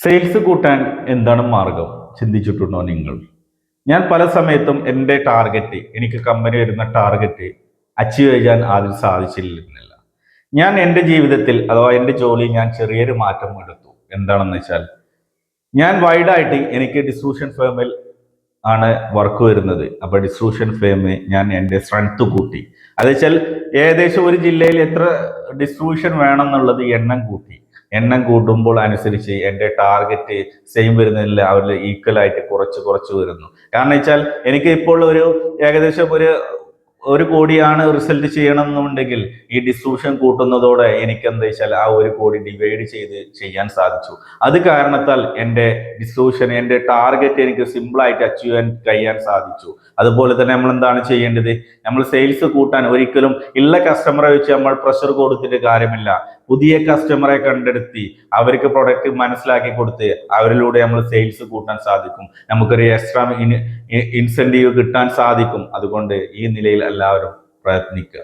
Sales കൂട്ടാൻ എന്താണ് മാർഗം ചിന്തിച്ചിട്ടുണ്ടോ നിങ്ങൾ? ഞാൻ പല സമയത്തും എൻ്റെ ടാർഗറ്റ്, എനിക്ക് കമ്പനി വരുന്ന ടാർഗറ്റ് അച്ചീവ് ചെയ്യാൻ ആദ്യം സാധിച്ചിരുന്നില്ല. ഞാൻ എൻ്റെ ജീവിതത്തിൽ അഥവാ എൻ്റെ ജോലി ഞാൻ ചെറിയൊരു മാറ്റം എടുത്തു. എന്താണെന്ന് വെച്ചാൽ, ഞാൻ വൈഡായിട്ട് എനിക്ക് ഡിസ്ട്രിബ്യൂഷൻ ഫേമിൽ ആണ് വർക്ക് വരുന്നത്. അപ്പൊ ഡിസ്ട്രിബ്യൂഷൻ ഫേമ് ഞാൻ എൻ്റെ സ്ട്രെങ്ത് കൂട്ടി. അത് വെച്ചാൽ ഏകദേശം ഒരു ജില്ലയിൽ എത്ര ഡിസ്ട്രിബ്യൂഷൻ വേണം എന്നുള്ളത് എണ്ണം കൂട്ടുമ്പോൾ അനുസരിച്ച് എൻ്റെ ടാർഗറ്റ് സെയിം വരുന്നില്ല, അവരിൽ ഈക്വൽ ആയിട്ട് കുറച്ച് കുറച്ച് വരുന്നു. കാരണം വെച്ചാൽ എനിക്ക് ഇപ്പോൾ ഏകദേശം ഒരു കോടിയാണ് റിസൾട്ട് ചെയ്യണം എന്നുണ്ടെങ്കിൽ ഈ ഡിസ്ട്രിബ്യൂഷൻ കൂട്ടുന്നതോടെ എനിക്ക് എന്താ വെച്ചാൽ ആ ഒരു കോടി ഡിവൈഡ് ചെയ്ത് ചെയ്യാൻ സാധിച്ചു. അത് കാരണത്താൽ എൻ്റെ ഡിസ്ട്രിബ്യൂഷൻ, എൻ്റെ ടാർഗറ്റ് എനിക്ക് സിമ്പിൾ ആയിട്ട് അച്ചീവ് ചെയ്യാൻ കഴിയാൻ സാധിച്ചു. അതുപോലെ തന്നെ നമ്മൾ എന്താണ് ചെയ്യേണ്ടത്? നമ്മൾ സെയിൽസ് കൂട്ടാൻ ഒരിക്കലും ഉള്ള കസ്റ്റമറെ വെച്ച് നമ്മൾ പ്രഷർ കൊടുത്തിട്ട് കാര്യമില്ല. പുതിയ കസ്റ്റമറെ കണ്ടെടുത്തി അവർക്ക് പ്രൊഡക്റ്റ് മനസ്സിലാക്കി കൊടുത്ത് അവരിലൂടെ നമ്മൾ സെയിൽസ് കൂട്ടാൻ സാധിക്കും. നമുക്കൊരു എക്സ്ട്രാ ഇൻസെന്റീവ് കിട്ടാൻ സാധിക്കും. അതുകൊണ്ട് ഈ നിലയിൽ എല്ലാവരും പ്രയത്നിക്കുക.